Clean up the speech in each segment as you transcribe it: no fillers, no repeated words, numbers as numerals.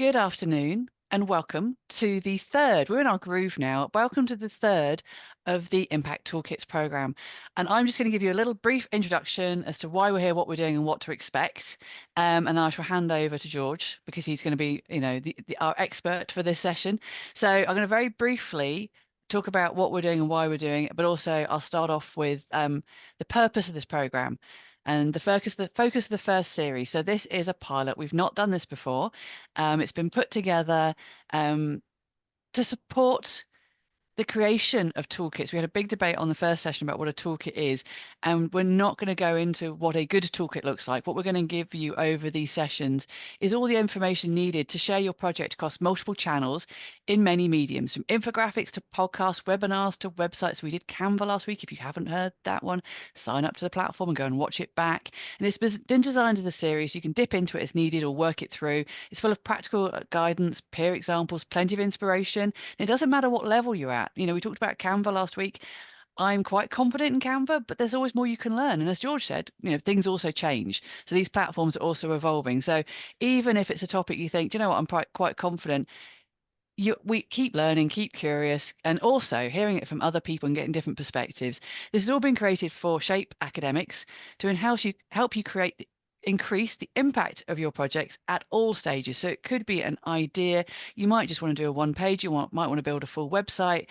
Good afternoon and welcome to the third. We're in our groove now. Welcome to the third of the Impact Toolkits program. And I'm just going to give you a little brief introduction as to why we're here, what we're doing, and what to expect. And then I shall hand over to George because he's going to be, our expert for this session. So I'm going to very briefly talk about what we're doing and why we're doing it, but also I'll start off with the purpose of this program and the focus of the first series. So this is a pilot. We've not done this before. It's been put together to support the creation of toolkits. We had a big debate on the first session about what a toolkit is, and we're not going to go into what a good toolkit looks like. What we're going to give you over these sessions is all the information needed to share your project across multiple channels in many mediums, from infographics to podcasts, webinars to websites. We did Canva last week. If you haven't heard that one, sign up to the platform and go and watch it back. And it's been designed as a series. You can dip into it as needed or work it through. It's full of practical guidance, peer examples, plenty of inspiration. And it doesn't matter what level you're at. We talked about Canva last week. I'm quite confident in Canva, but there's always more you can learn. And as George said, things also change. So these platforms are also evolving. So even if it's a topic you think, do you know what, I'm quite confident, we keep learning, keep curious, and also hearing it from other people and getting different perspectives. This has all been created for Shape academics to help you increase the impact of your projects at all stages. So it could be an idea. You might just want to do a one page. Might want to build a full website.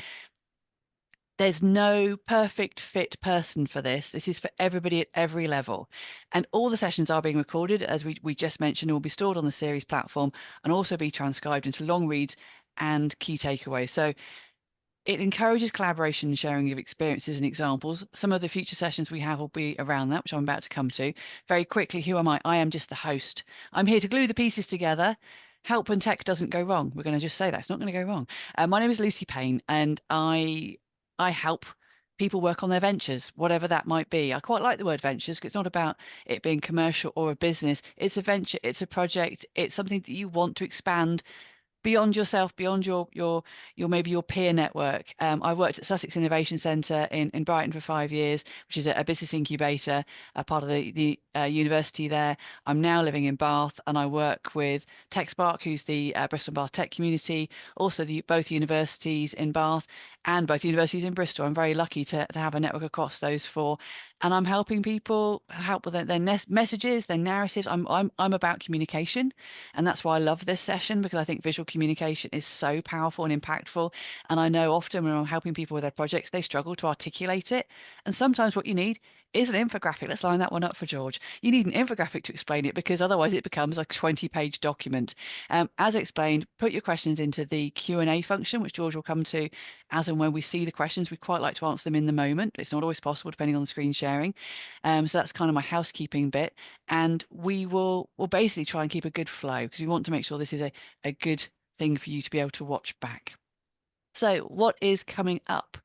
There's no perfect fit person for this. This is for everybody at every level. And all the sessions are being recorded, as we just mentioned, and will be stored on the series platform and also be transcribed into long reads and key takeaways. So it encourages collaboration and sharing of experiences and examples. Some of the future sessions we have will be around that, which I'm about to come to. Very quickly, who am I? I am just the host. I'm here to glue the pieces together. Help when tech doesn't go wrong. We're going to just say that. It's not going to go wrong. My name is Lucy Payne, and I help people work on their ventures, whatever that might be. I quite like the word ventures because it's not about it being commercial or a business. It's a venture, it's a project, it's something that you want to expand beyond yourself, beyond your maybe your peer network. I worked at Sussex Innovation Centre in Brighton for 5 years, which is a business incubator, a part of the university there. I'm now living in Bath, and I work with TechSpark, who's the Bristol and Bath tech community, also both universities in Bath and both universities in Bristol. I'm very lucky to have a network across those four, and I'm helping people help with their messages, their narratives. I'm about communication, and that's why I love this session, because I think visual communication is so powerful and impactful. And I know often when I'm helping people with their projects, they struggle to articulate it. And sometimes what you need is an infographic. Let's line that one up for George. You need an infographic to explain it, because otherwise it becomes a 20-page document. As explained, put your questions into the Q&A function, which George will come to as and when we see the questions. We quite like to answer them in the moment. It's not always possible depending on the screen sharing. So that's kind of my housekeeping bit. And we'll basically try and keep a good flow, because we want to make sure this is a good thing for you to be able to watch back. So what is coming up?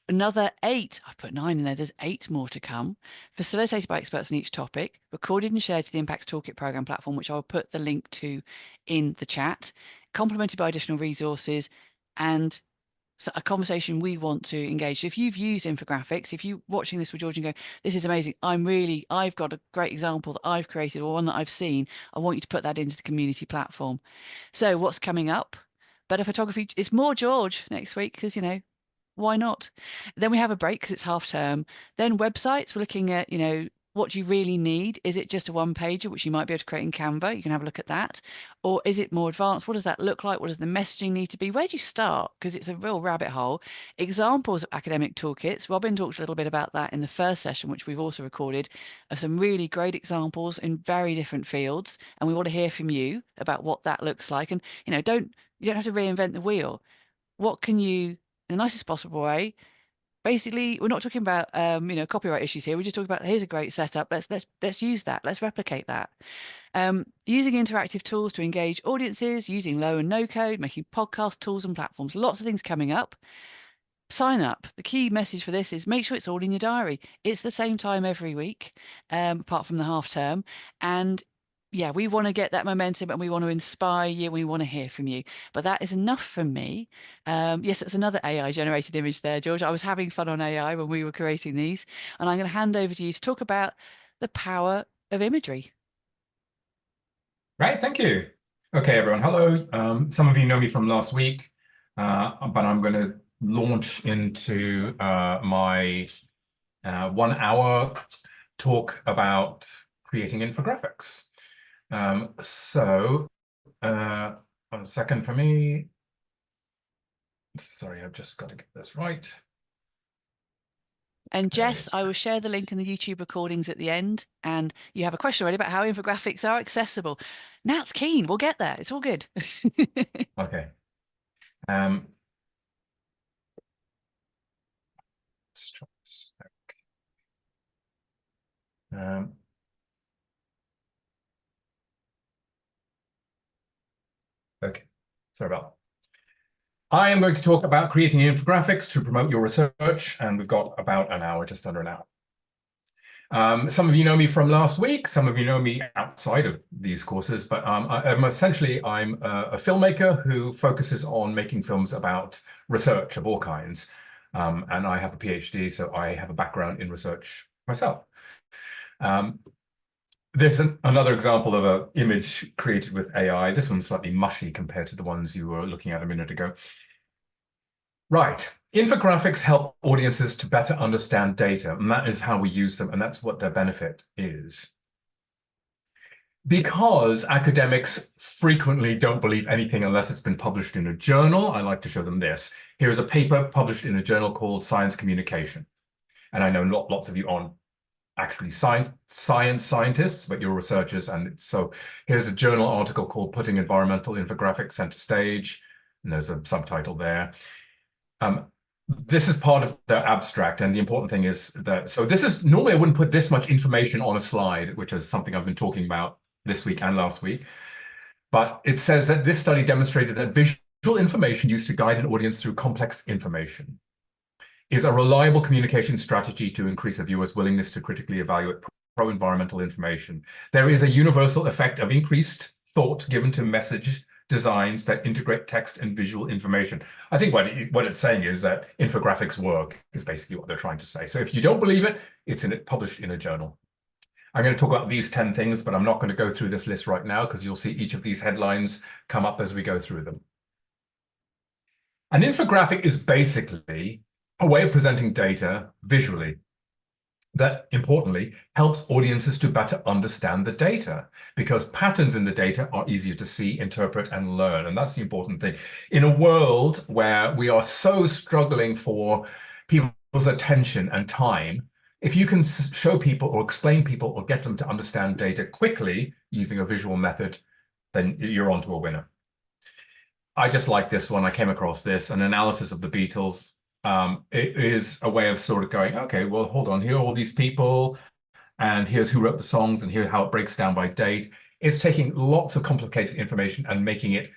Another 8, I've put 9 in there, there's 8 more to come, facilitated by experts on each topic, recorded and shared to the Impacts Toolkit program platform, which I'll put the link to in the chat, complemented by additional resources, and so a conversation we want to engage. So if you've used infographics, if you're watching this with George and go, this is amazing, I've got a great example that I've created or one that I've seen, I want you to put that into the community platform. So what's coming up? Better photography. It's more George next week because, why not? Then we have a break because it's half term. Then websites, we're looking at, what do you really need? Is it just a one pager, which you might be able to create in Canva? You can have a look at that. Or is it more advanced? What does that look like? What does the messaging need to be? Where do you start? Because it's a real rabbit hole. Examples of academic toolkits. Robin talked a little bit about that in the first session, which we've also recorded, of some really great examples in very different fields. And we want to hear from you about what that looks like. And, you don't have to reinvent the wheel. What can you, in the nicest possible way, basically, we're not talking about copyright issues here. We're just talking about, here's a great setup. Let's use that. Let's replicate that. Using interactive tools to engage audiences, using low and no code, making podcast tools and platforms. Lots of things coming up. Sign up. The key message for this is make sure it's all in your diary. It's the same time every week, apart from the half term. And yeah, we want to get that momentum, and we want to inspire you. We want to hear from you. But that is enough for me. Yes, it's another AI generated image there, George. I was having fun on AI when we were creating these. And I'm going to hand over to you to talk about the power of imagery. Right, thank you. Okay, everyone. Hello. Some of you know me from last week, but I'm going to launch into my 1 hour talk about creating infographics. One second for me. Sorry, I've just got to get this right. And Okay. Jess, I will share the link in the YouTube recordings at the end. And you have a question already about how infographics are accessible. Nat's keen. We'll get there. It's all good. Okay. Let's try this. Okay. Sorry about that. I am going to talk about creating infographics to promote your research, and we've got about an hour, just under an hour. Some of you know me from last week. Some of you know me outside of these courses, but I'm essentially a filmmaker who focuses on making films about research of all kinds. And I have a PhD, so I have a background in research myself. There's another example of an image created with AI. This one's slightly mushy compared to the ones you were looking at a minute ago. Right. Infographics help audiences to better understand data, and that is how we use them, and that's what their benefit is. Because academics frequently don't believe anything unless it's been published in a journal, I like to show them this. Here is a paper published in a journal called Science Communication. And I know lots of you aren't actually scientists, but you're researchers. And so here's a journal article called Putting Environmental Infographics Center Stage. And there's a subtitle there. This is part of the abstract, and the important thing is that, so this is, normally I wouldn't put this much information on a slide, which is something I've been talking about this week and last week, but it says that this study demonstrated that visual information used to guide an audience through complex information is a reliable communication strategy to increase a viewer's willingness to critically evaluate pro-environmental information. There is a universal effect of increased thought given to message designs that integrate text and visual information. I think what it's saying is that infographics work, is basically what they're trying to say. So if you don't believe it, it's published in a journal. I'm going to talk about these 10 things, but I'm not going to go through this list right now because you'll see each of these headlines come up as we go through them. An infographic is basically a way of presenting data visually that, importantly, helps audiences to better understand the data, because patterns in the data are easier to see, interpret, and learn. And that's the important thing. In a world where we are so struggling for people's attention and time, if you can show people or explain people or get them to understand data quickly using a visual method, then you're onto a winner. I just like this one. I came across this, an analysis of the Beatles. It is a way of sort of going, okay, well, hold on, here are all these people, and here's who wrote the songs, and here's how it breaks down by date. It's taking lots of complicated information and making it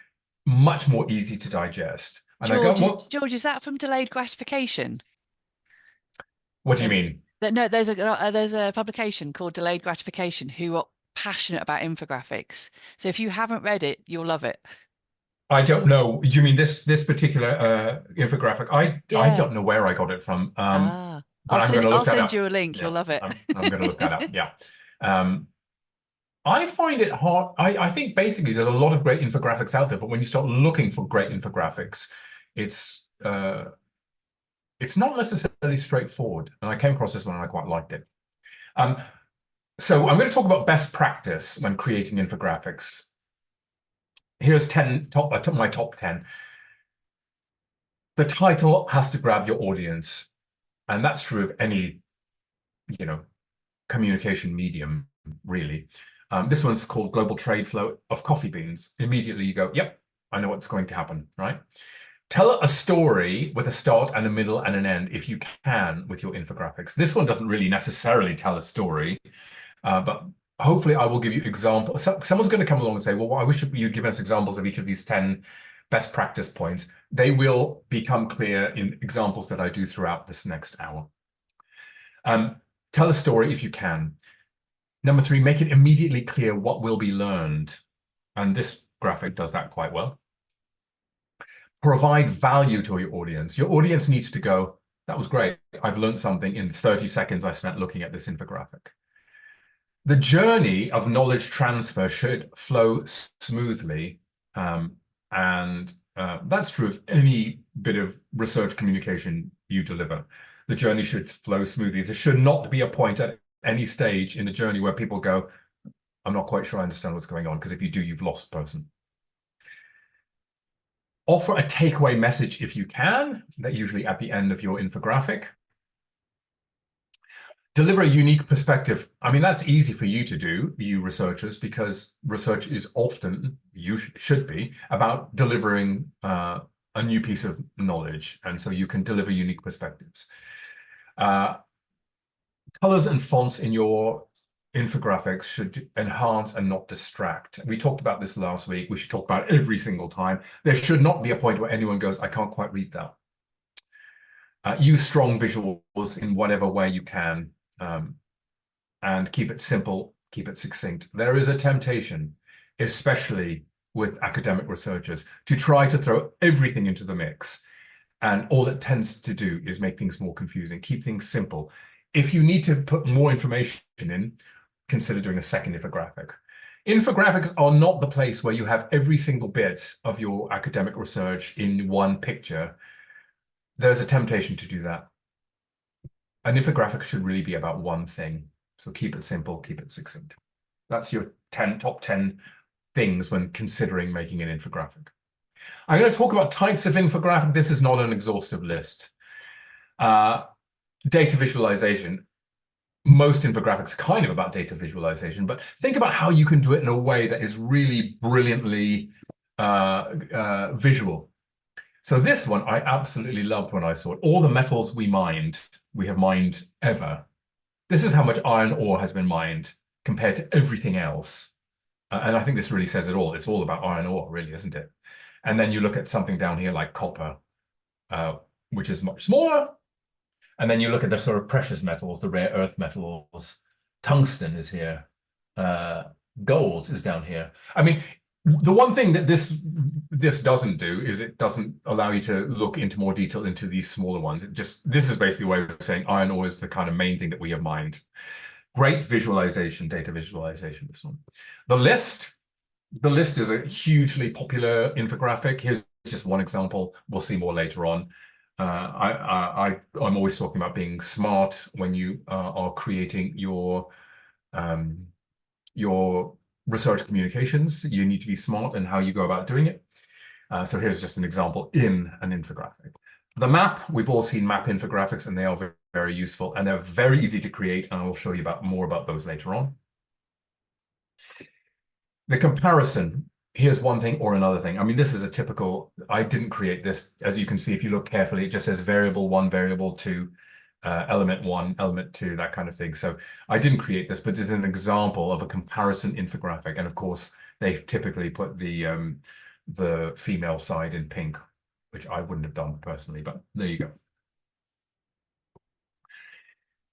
much more easy to digest. And George, I go, well, George, is that from delayed gratification? what do you mean? No, there's a publication called Delayed Gratification who are passionate about infographics. So if you haven't read it, you'll love it. I don't know. You mean this particular infographic? I Yeah. don't know where I got it from, Ah, but I'm going to I'll look that send up. you a link. You'll Yeah, love it. I'm going to look that up. Yeah. I find it hard. I think basically there's a lot of great infographics out there, but when you start looking for great infographics, it's not necessarily straightforward. And I came across this one and I quite liked it. So I'm going to talk about best practice when creating infographics. Here's my top 10. The title has to grab your audience, and that's true of any, communication medium, really. This one's called Global Trade Flow of Coffee Beans. Immediately you go, yep, I know what's going to happen, right? Tell a story with a start and a middle and an end, if you can, with your infographics. This one doesn't really necessarily tell a story, but hopefully I will give you examples. Someone's going to come along and say, well, I wish you'd given us examples of each of these 10 best practice points. They will become clear in examples that I do throughout this next hour. Tell a story if you can. Number 3, make it immediately clear what will be learned. And this graphic does that quite well. Provide value to your audience. Your audience needs to go, that was great. I've learned something in 30 seconds I spent looking at this infographic. The journey of knowledge transfer should flow smoothly. And that's true of any bit of research communication you deliver. The journey should flow smoothly. There should not be a point at any stage in the journey where people go, I'm not quite sure I understand what's going on, because if you do, you've lost the person. Offer a takeaway message if you can, that usually at the end of your infographic. Deliver a unique perspective. I mean, that's easy for you to do, you researchers, because research is often, you should be, about delivering a new piece of knowledge. And so you can deliver unique perspectives. Colors and fonts in your infographics should enhance and not distract. We talked about this last week. We should talk about it every single time. There should not be a point where anyone goes, I can't quite read that. Use strong visuals in whatever way you can. And keep it simple, keep it succinct. There is a temptation, especially with academic researchers, to try to throw everything into the mix. And all it tends to do is make things more confusing, keep things simple. If you need to put more information in, consider doing a second infographic. Infographics are not the place where you have every single bit of your academic research in one picture. There's a temptation to do that. An infographic should really be about one thing. So keep it simple, keep it succinct. That's your top 10 things when considering making an infographic. I'm going to talk about types of infographic. This is not an exhaustive list. Data visualization. Most infographics are kind of about data visualization, but think about how you can do it in a way that is really brilliantly visual. So this one I absolutely loved when I saw it. All the metals we have mined ever. This is how much iron ore has been mined compared to everything else. And I think this really says it all. It's all about iron ore, really, isn't it? And then you look at something down here like copper, which is much smaller. And then you look at the sort of precious metals, the rare earth metals. Tungsten is here. Gold is down here. I mean, the one thing that this doesn't do is it doesn't allow you to look into more detail into these smaller ones. This is basically a way of saying iron ore is the kind of main thing that we have mined. Great visualization, data visualization, this one. The list is a hugely popular infographic. Here's just one example. We'll see more later on. I'm always talking about being smart when you are creating your research communications. You need to be smart in how you go about doing it. So here's just an example in an infographic. The map, we've all seen map infographics, and they are very, very useful, and they're very easy to create, and I will show you more about those later on. The comparison, here's one thing or another thing. I mean, this is a typical, I didn't create this. As you can see, if you look carefully, it just says variable 1, variable 2, element 1, element 2, that kind of thing. So I didn't create this, but it's an example of a comparison infographic. And of course, they've typically put the female side in pink, which I wouldn't have done personally, but there you go.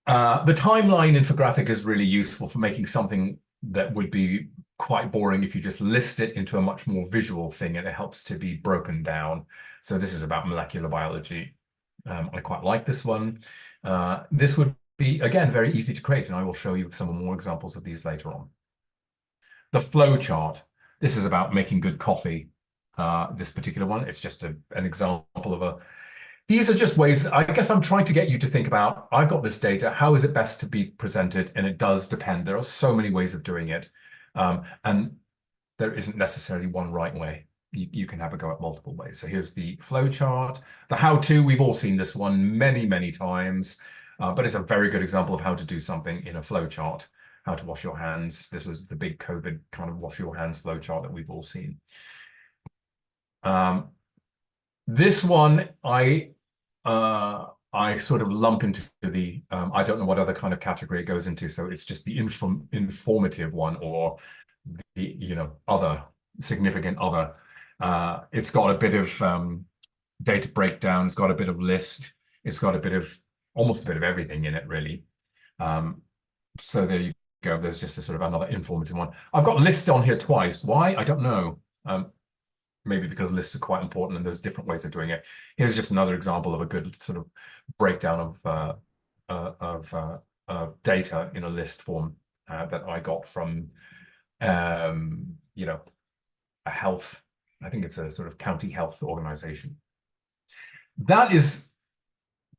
The timeline infographic is really useful for making something that would be quite boring if you just list it into a much more visual thing, and it helps to be broken down. So this is about molecular biology. I quite like this one. This would be, again, very easy to create, and I will show you some more examples of these later on. The flow chart. This is about making good coffee. This particular one, it's just an example of these are just ways, I guess I'm trying to get you to think about, I've got this data, how is it best to be presented? And it does depend. There are so many ways of doing it. And there isn't necessarily one right way. You can have a go at multiple ways. So here's the flow chart. The how-to, we've all seen this one many, many times, but it's a very good example of how to do something in a flow chart, how to wash your hands. This was the big COVID kind of wash your hands flow chart that we've all seen. This one, I sort of lump into the, I don't know what other kind of category it goes into. So it's just the informative one, or the, other, significant other. It's got a bit of data breakdown. It's got a bit of list. It's got almost a bit of everything in it, really. So there you go. There's just a sort of another informative one. I've got list on here twice. Why? I don't know. Maybe because lists are quite important and there's different ways of doing it. Here's just another example of a good sort of breakdown of data in a list form that I got from, a health I think it's a sort of county health organization. That is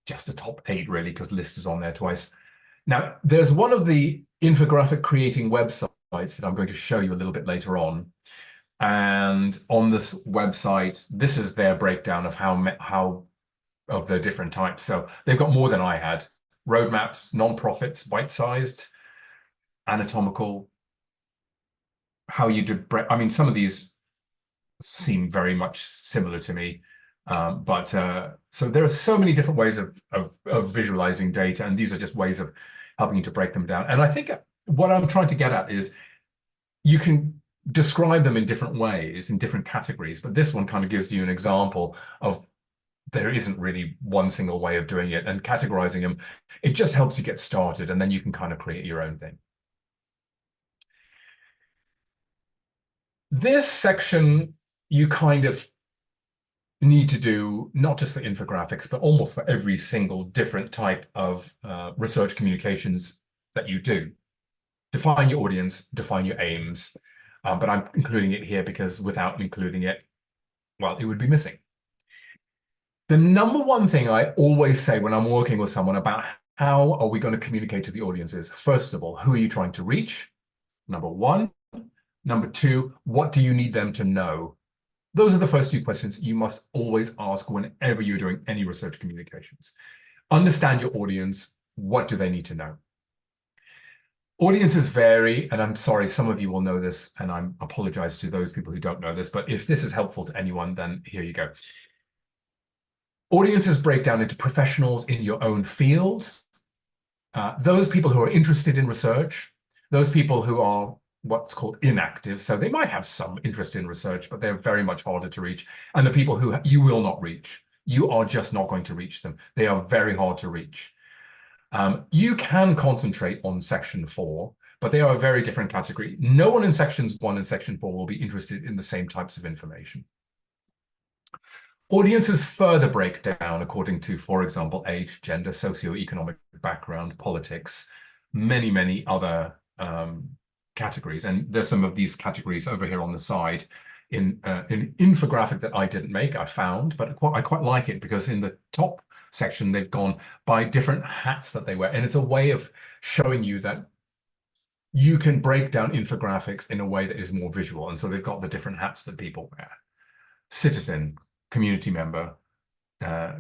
just a top 8, really, because list is on there twice. Now, there's one of the infographic creating websites that I'm going to show you a little bit later on. And on this website, this is their breakdown of how of the different types. So they've got more than I had. Roadmaps, non-profits, bite-sized, anatomical, how you do, I mean, some of these seem very much similar to me. So there are so many different ways of visualizing data, and these are just ways of helping you to break them down. And I think what I'm trying to get at is you can describe them in different ways, in different categories, but this one kind of gives you an example of there isn't really one single way of doing it, and categorizing them, it just helps you get started, and then you can kind of create your own thing. This section, you kind of need to do, not just for infographics, but almost for every single different type of research communications that you do. Define your audience, define your aims, but I'm including it here because without including it, well, it would be missing. The number one thing I always say when I'm working with someone about how are we going to communicate to the audience is, first of all, who are you trying to reach? Number one. Number two, what do you need them to know? Those are the first 2 questions you must always ask whenever you're doing any research communications. Understand your audience. What do they need to know? Audiences vary, and I'm sorry, some of you will know this, and I apologize to those people who don't know this, but if this is helpful to anyone, then here you go. Audiences break down into professionals in your own field, those people who are interested in research, those people who are what's called inactive, so they might have some interest in research, but they're very much harder to reach, and the people who you will not reach. You are just not going to reach them. They are very hard to reach. You can concentrate on section 4, but they are a very different category. No one in sections 1 and section 4 will be interested in the same types of information. Audiences further break down according to, for example, age, gender, socioeconomic background, politics, many, many other categories. And there's some of these categories over here on the side in an infographic that I didn't make, I found, but I quite like it because in the top section, they've gone by different hats that they wear. And it's a way of showing you that you can break down infographics in a way that is more visual. And so they've got the different hats that people wear. Citizen, community member,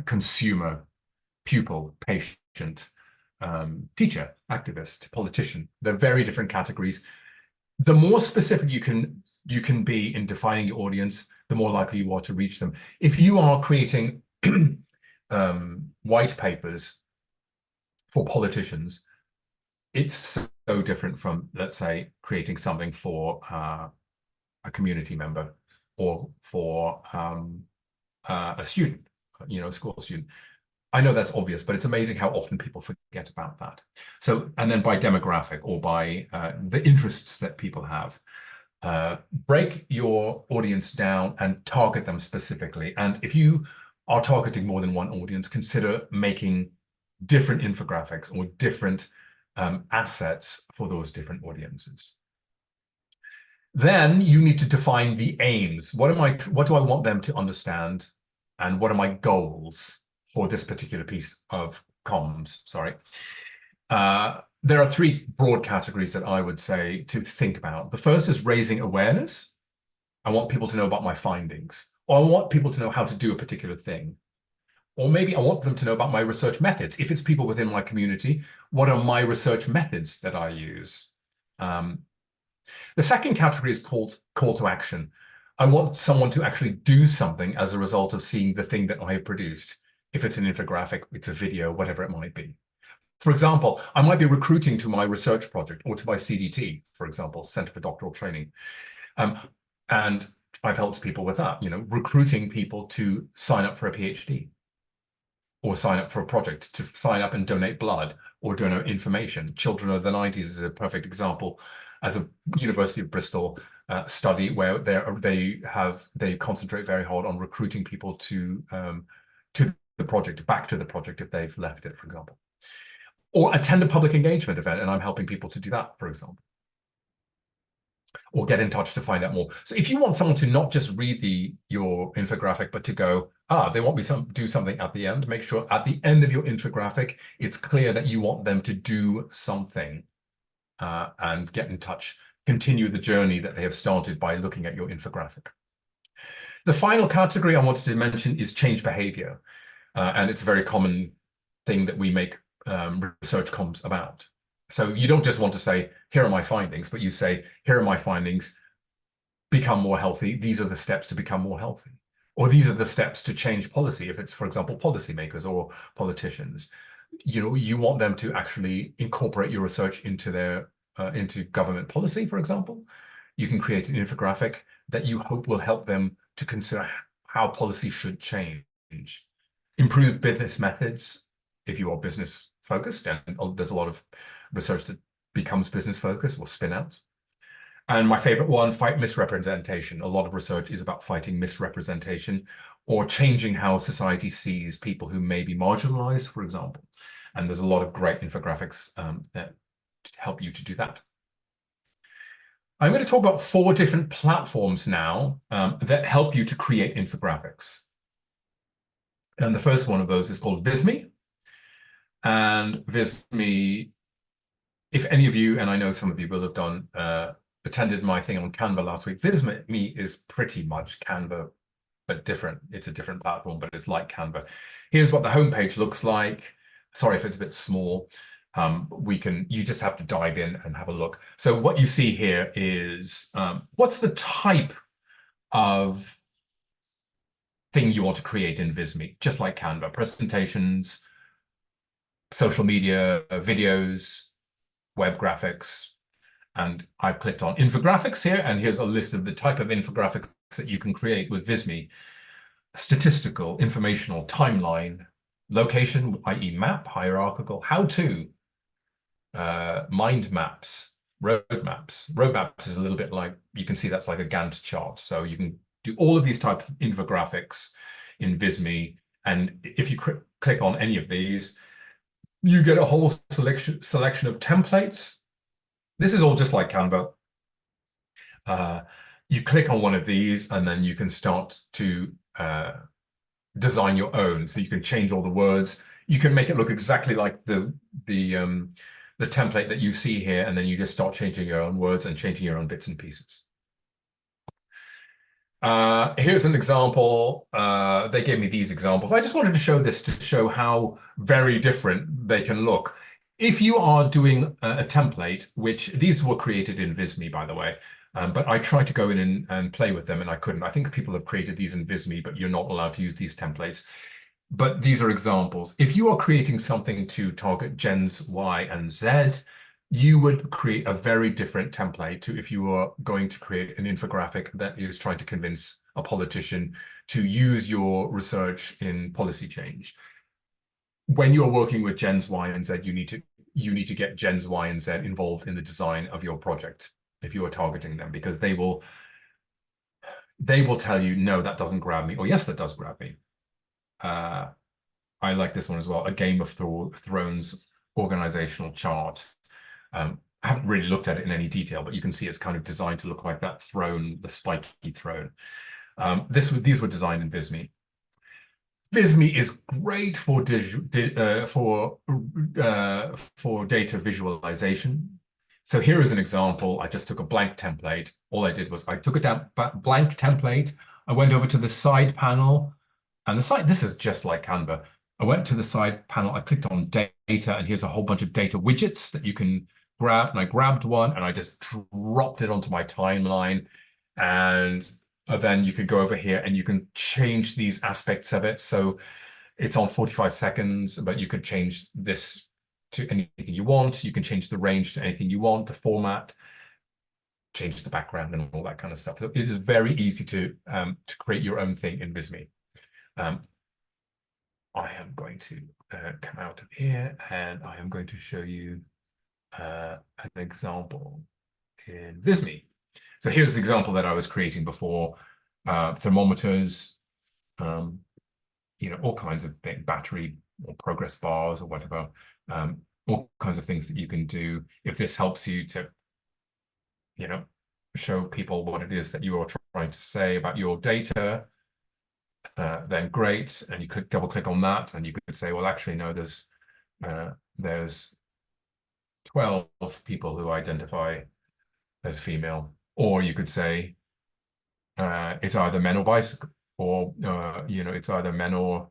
consumer, pupil, patient, teacher, activist, politician. They're very different categories. The more specific you can be in defining your audience, the more likely you are to reach them. If you are creating white papers for politicians, it's so different from, let's say, creating something for a community member or for a student, a school student. I know that's obvious, but it's amazing how often people forget about that. So, and then by demographic or by the interests that people have, break your audience down and target them specifically. And if you are targeting more than one audience, consider making different infographics or different assets for those different audiences. Then you need to define the aims. What do I want them to understand? And what are my goals for this particular piece of comms? Sorry. There are 3 broad categories that I would say to think about. The first is raising awareness. I want people to know about my findings, or I want people to know how to do a particular thing. Or maybe I want them to know about my research methods. If it's people within my community, what are my research methods that I use? The second category is called call to action. I want someone to actually do something as a result of seeing the thing that I have produced. If it's an infographic, it's a video, whatever it might be. For example, I might be recruiting to my research project or to my CDT, for example, Center for Doctoral Training. And I've helped people with that, recruiting people to sign up for a PhD or sign up for a project, to sign up and donate blood or donate information. Children of the 90s is a perfect example, as a University of Bristol study where they concentrate very hard on recruiting people to the project, back to the project if they've left it, for example. Or attend a public engagement event, and I'm helping people to do that, for example. or get in touch to find out more. So if you want someone to not just read your infographic, but to go, they want me to do something at the end, make sure at the end of your infographic, it's clear that you want them to do something and get in touch, continue the journey that they have started by looking at your infographic. The final category I wanted to mention is change behavior. And it's a very common thing that we make research comms about. So you don't just want to say, here are my findings, but you say, here are my findings, become more healthy. These are the steps to become more healthy. Or these are the steps to change policy, if it's, for example, policymakers or politicians. You want them to actually incorporate your research into their into government policy, for example. You can create an infographic that you hope will help them to consider how policy should change. Improve business methods if you are business focused, and there's a lot of research that becomes business focused or spin outs. And my favorite one, fight misrepresentation. A lot of research is about fighting misrepresentation or changing how society sees people who may be marginalized, for example. And there's a lot of great infographics that help you to do that. I'm going to talk about 4 different platforms now that help you to create infographics. And the first one of those is called Visme. And Visme, if any of you, and I know some of you will have done, attended my thing on Canva last week, Visme is pretty much Canva, but different. It's a different platform, but it's like Canva. Here's what the homepage looks like. Sorry if it's a bit small. You just have to dive in and have a look. So what you see here is, what's the type of thing you want to create in Visme, just like Canva: presentations, social media, videos, web graphics. And I've clicked on infographics here, and here's a list of the type of infographics that you can create with Visme: statistical, informational, timeline, location, i.e. map, hierarchical, how-to, mind maps, road maps. Road maps is a little bit like, you can see that's like a Gantt chart. So you can do all of these types of infographics in Visme. And if you click on any of these, you get a whole selection of templates. This is all just like Canva. You click on one of these, and then you can start to design your own. So you can change all the words. You can make it look exactly like the template that you see here, and then you just start changing your own words and changing your own bits and pieces. Here's an example. They gave me these examples. I just wanted to show this to show how very different they can look. If you are doing a template, which these were created in Visme, by the way, but I tried to go in and play with them and I couldn't. I think people have created these in Visme, but you're not allowed to use these templates. But these are examples. If you are creating something to target Gens Y and Z, you would create a very different template to if you were going to create an infographic that is trying to convince a politician to use your research in policy change. When you're working with Gens Y and Z, you need to get Gens Y and Z involved in the design of your project if you are targeting them, because they will tell you, no, that doesn't grab me, or yes, that does grab me. I like this one as well, a Game of Thrones organizational chart. I haven't really looked at it in any detail, but you can see it's kind of designed to look like that throne, the spiky throne. These were designed in Visme. Visme is great for data visualization. So here is an example. I just took a blank template. All I did was I took a blank template. I went over to the side panel, and this is just like Canva. I went to the side panel. I clicked on data, and here's a whole bunch of data widgets that you can grab. And I grabbed one, and I just dropped it onto my timeline. And then you could go over here and you can change these aspects of it. So it's on 45 seconds, but you could change this to anything you want. You can change the range to anything you want, the format, change the background and all that kind of stuff. So it is very easy to create your own thing in Visme. I am going to come out of here, and I am going to show you an example in Visme. So here's the example that I was creating before: thermometers, all kinds of things, battery or progress bars or whatever, all kinds of things that you can do. If this helps you to, show people what it is that you are trying to say about your data, then great. And you could double click on that, and you could say, well, actually, no, there's 12 people who identify as female. Or you could say it's either men or bisexual, or it's either men or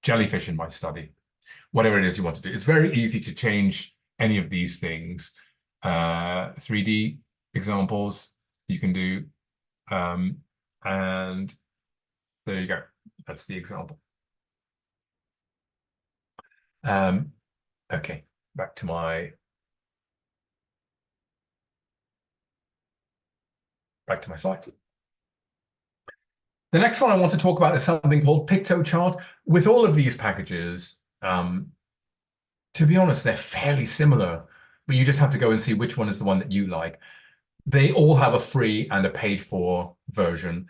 jellyfish in my study. Whatever it is you want to do. It's very easy to change any of these things. 3D examples you can do. And there you go. That's the example. Okay, back to my slides. The next one I want to talk about is something called Pictochart. With all of these packages, to be honest, they're fairly similar, but you just have to go and see which one is the one that you like. They all have a free and a paid for version.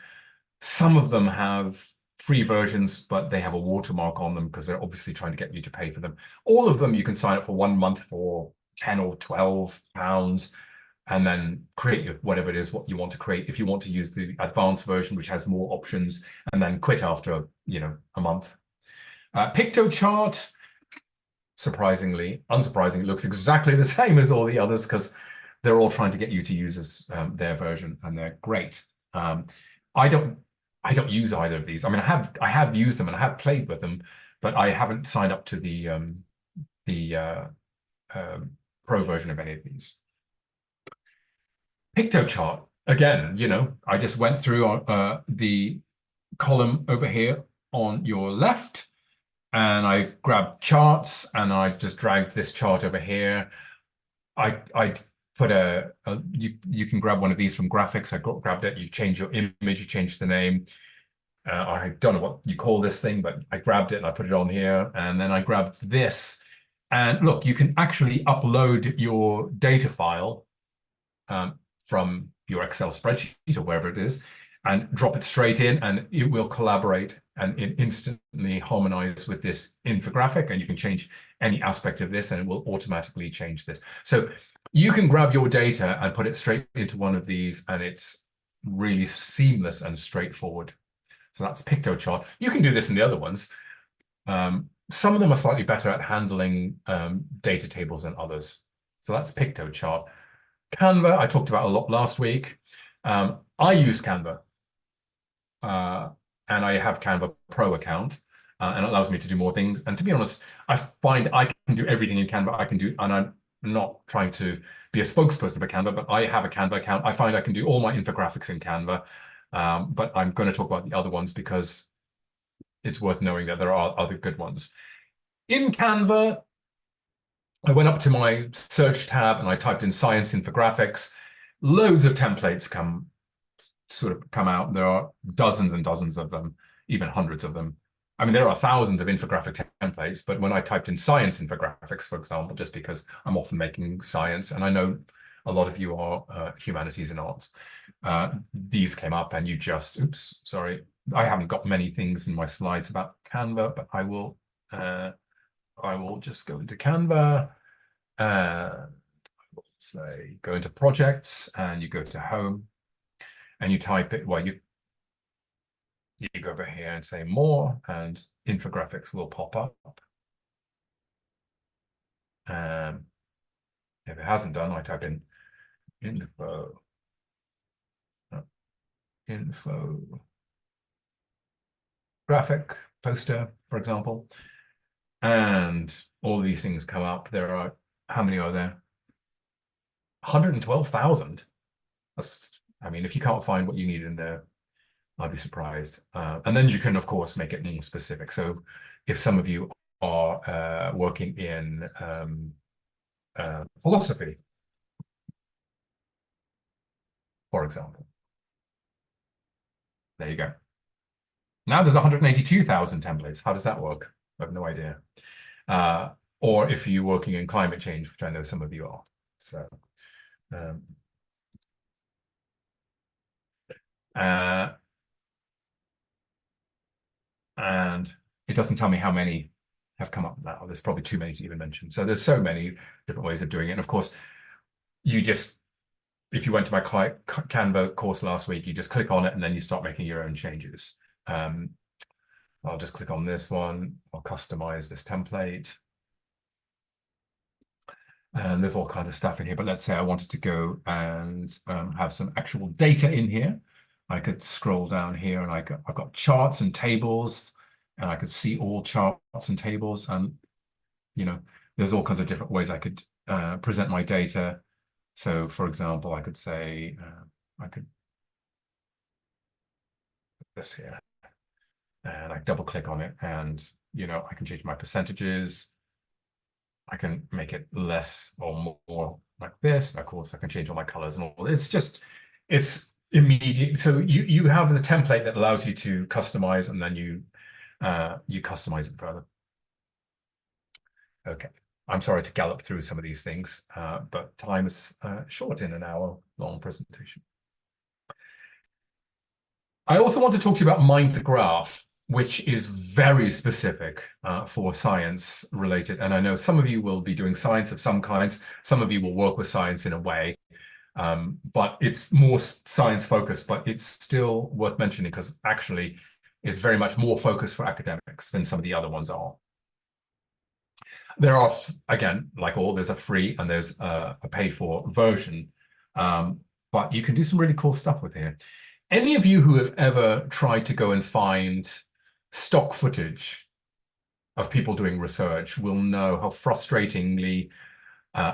Some of them have free versions, but they have a watermark on them because they're obviously trying to get you to pay for them. All of them you can sign up for 1 month for 10 or 12 pounds and then create whatever it is what you want to create. If you want to use the advanced version, which has more options, and then quit after a month. Pictochart, unsurprisingly, looks exactly the same as all the others because they're all trying to get you to use their version, and they're great. I don't use either of these. I mean, I have used them and I have played with them, but I haven't signed up to the pro version of any of these. Pictochart, again, I just went through the column over here on your left, and I grabbed charts, and I just dragged this chart over here. I put you can grab one of these from graphics. I grabbed it. You change your image, you change the name. I don't know what you call this thing, but I grabbed it and I put it on here, and then I grabbed this. And look, you can actually upload your data file from your Excel spreadsheet or wherever it is, and drop it straight in, and it will collaborate and it instantly harmonize with this infographic, and you can change any aspect of this and it will automatically change this. So you can grab your data and put it straight into one of these, and it's really seamless and straightforward. So that's Pictochart. You can do this in the other ones. Some of them are slightly better at handling data tables than others. So that's Pictochart. Canva, I talked about a lot last week. I use Canva, and I have Canva Pro account, and it allows me to do more things. And to be honest, I find I can do everything in Canva I can do, and I'm not trying to be a spokesperson for Canva, but I have a Canva account. I find I can do all my infographics in Canva, but I'm going to talk about the other ones because it's worth knowing that there are other good ones. In Canva, I went up to my search tab and I typed in science infographics. Loads of templates come out. There are dozens and dozens of them, even hundreds of them. I mean, there are thousands of infographic templates, but when I typed in science infographics, for example, just because I'm often making science, and I know a lot of you are humanities and arts, these came up, and you just, oops, sorry, I haven't got many things in my slides about Canva, but I will just go into Canva and say, go into projects, and you go to home, and you type it, well, you go over here and say more, and infographics will pop up. If it hasn't done, I type in info graphic poster, for example, and all these things come up. There are, how many are there? 112,000. I mean, if you can't find what you need in there, I'd be surprised. And then you can, of course, make it more specific. So if some of you are working in philosophy, for example, there you go. Now there's 182,000 templates. How does that work? I have no idea. Or if you're working in climate change, which I know some of you are. So, and it doesn't tell me how many have come up now. There's probably too many to even mention. So there's so many different ways of doing it. And of course, you just, if you went to my Canva course last week, you just click on it and then you start making your own changes. I'll just click on this one. I'll customize this template. And there's all kinds of stuff in here, but let's say I wanted to go and have some actual data in here. I could scroll down here and I've got charts and tables, and I could see all charts and tables. And, there's all kinds of different ways I could present my data. So for example, I could say, I could put this here and I double click on it and, I can change my percentages. I can make it less or more like this. Of course, I can change all my colors and all. It's immediate. So you have the template that allows you to customize, and then you customize it further. Okay, I'm sorry to gallop through some of these things, but time is short in an hour-long presentation. I also want to talk to you about Mind the Graph, which is very specific for science related. And I know some of you will be doing science of some kinds. Some of you will work with science in a way, but it's more science focused, but it's still worth mentioning because actually it's very much more focused for academics than some of the other ones are. There are, again, like all, there's a free and there's a paid for version, but you can do some really cool stuff with here. Any of you who have ever tried to go and find stock footage of people doing research will know how frustratingly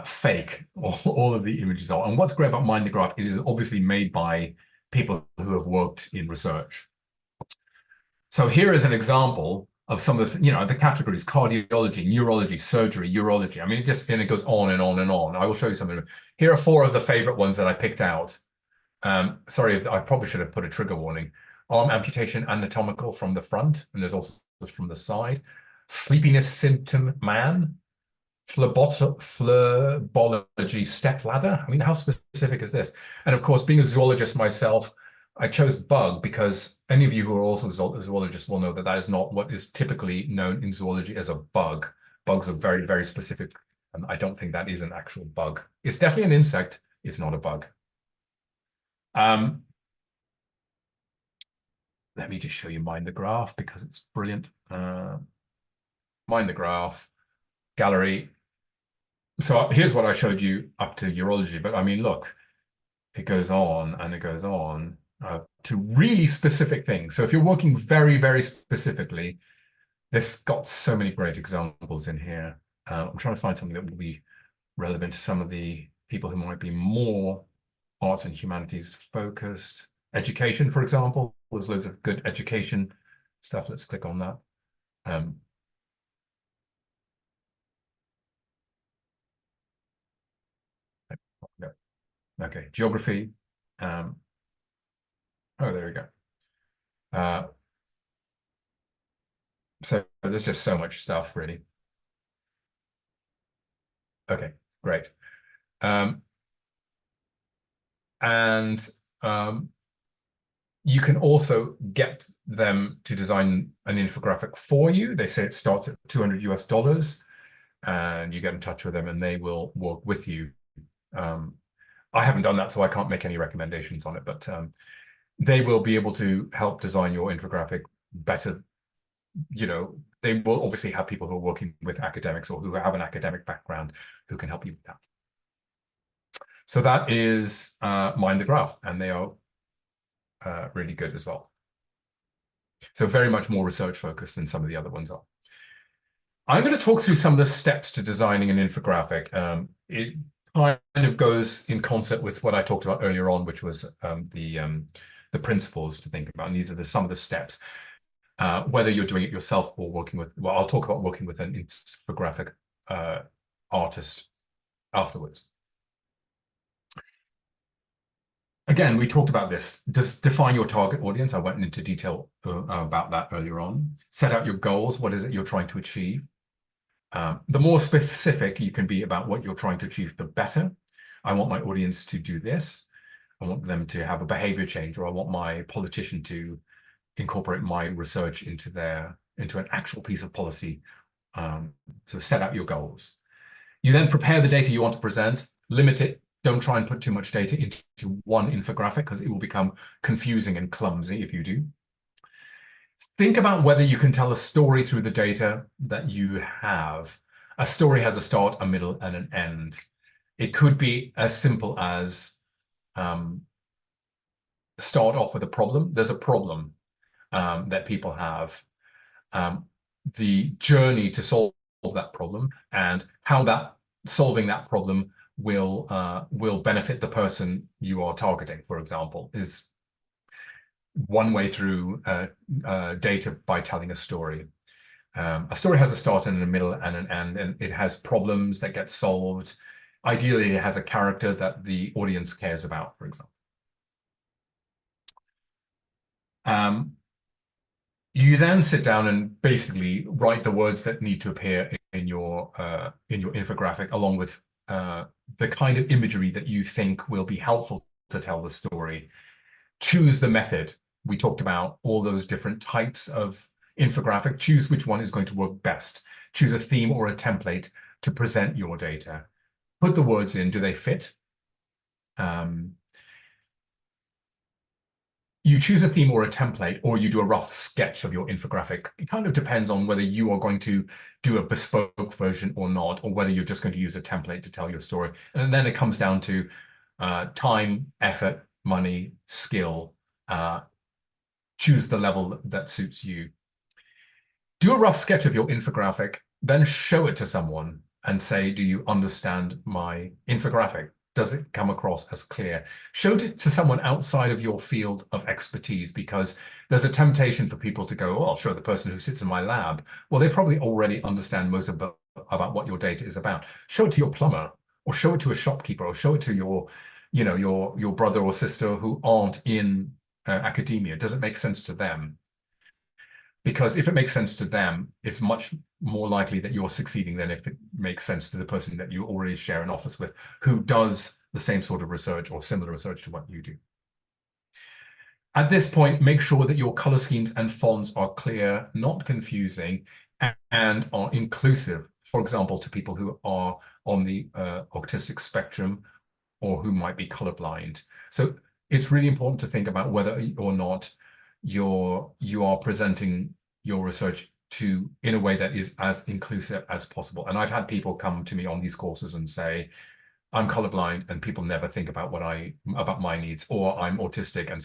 fake all of the images are. And what's great about Mind the Graph, it is obviously made by people who have worked in research. So here is an example of some of the, the categories: cardiology, neurology, surgery, urology. I mean, it goes on and on and on. I will show you something. Here are 4 of the favorite ones that I picked out. Sorry, I probably should have put a trigger warning. Arm amputation anatomical from the front, and there's also from the side. Sleepiness symptom man. Phlebology step ladder. I mean, how specific is this? And of course, being a zoologist myself, I chose bug because any of you who are also zoologists will know that that is not what is typically known in zoology as a bug. Bugs are very, very specific, and I don't think that is an actual bug. It's definitely an insect. It's not a bug. Let me just show you Mind the Graph because it's brilliant. Mind the Graph, gallery. So here's what I showed you up to urology, but I mean, look, it goes on and it goes on to really specific things. So if you're working very, very specifically, this got so many great examples in here. I'm trying to find something that will be relevant to some of the people who might be more arts and humanities focused. Education, for example, there's loads of good education stuff. Let's click on that. Okay, geography. Oh, there we go. So there's just so much stuff, really. Okay, great. You can also get them to design an infographic for you. They say it starts at $200 US, and you get in touch with them and they will work with you. I haven't done that, so I can't make any recommendations on it, but they will be able to help design your infographic better. They will obviously have people who are working with academics or who have an academic background who can help you with that. So that is Mind the Graph, and they are really good as well. So very much more research focused than some of the other ones are. I'm going to talk through some of the steps to designing an infographic. It kind of goes in concert with what I talked about earlier on, which was the principles to think about. And these are some of the steps. Whether you're doing it yourself or working with, well, I'll talk about working with an infographic artist afterwards. Again, we talked about this. Just define your target audience. I went into detail about that earlier on. Set out your goals. What is it you're trying to achieve? The more specific you can be about what you're trying to achieve, the better. I want my audience to do this. I want them to have a behavior change, or I want my politician to incorporate my research into an actual piece of policy So set out your goals. You then prepare the data you want to present, limit it. Don't try and put too much data into one infographic because it will become confusing and clumsy if you do. Think about whether you can tell a story through the data that you have. A story has a start, a middle, and an end. It could be as simple as start off with a problem. There's a problem that people have. The journey to solve that problem and how that solving that problem will benefit the person you are targeting, for example, is one way through data by telling a story. A story has a start and a middle and an end, and it has problems that get solved. Ideally, it has a character that the audience cares about, for example. You then sit down and basically write the words that need to appear in your infographic, along with the kind of imagery that you think will be helpful to tell the story. Choose the method. We talked about all those different types of infographic. Choose which one is going to work best. Choose a theme or a template to present your data. Put the words in. Do they fit? You choose a theme or a template, or you do a rough sketch of your infographic. It kind of depends on whether you are going to do a bespoke version or not, or whether you're just going to use a template to tell your story. And then it comes down to time, effort, money, skill. Choose the level that suits you. Do a rough sketch of your infographic, then show it to someone and say, do you understand my infographic? Does it come across as clear? Show it to someone outside of your field of expertise, because there's a temptation for people to go, oh, I'll show the person who sits in my lab. Well, they probably already understand most about what your data is about. Show it to your plumber, or show it to a shopkeeper, or show it to your brother or sister who aren't in academia. Does it make sense to them? Because if it makes sense to them, it's much more likely that you're succeeding than if it makes sense to the person that you already share an office with, who does the same sort of research or similar research to what you do. At this point, make sure that your color schemes and fonts are clear, not confusing, and are inclusive, for example, to people who are on the autistic spectrum or who might be colorblind. So it's really important to think about whether or not you are presenting your research in a way that is as inclusive as possible. And I've had people come to me on these courses and say, I'm colorblind, and people never think about about my needs, or I'm autistic, and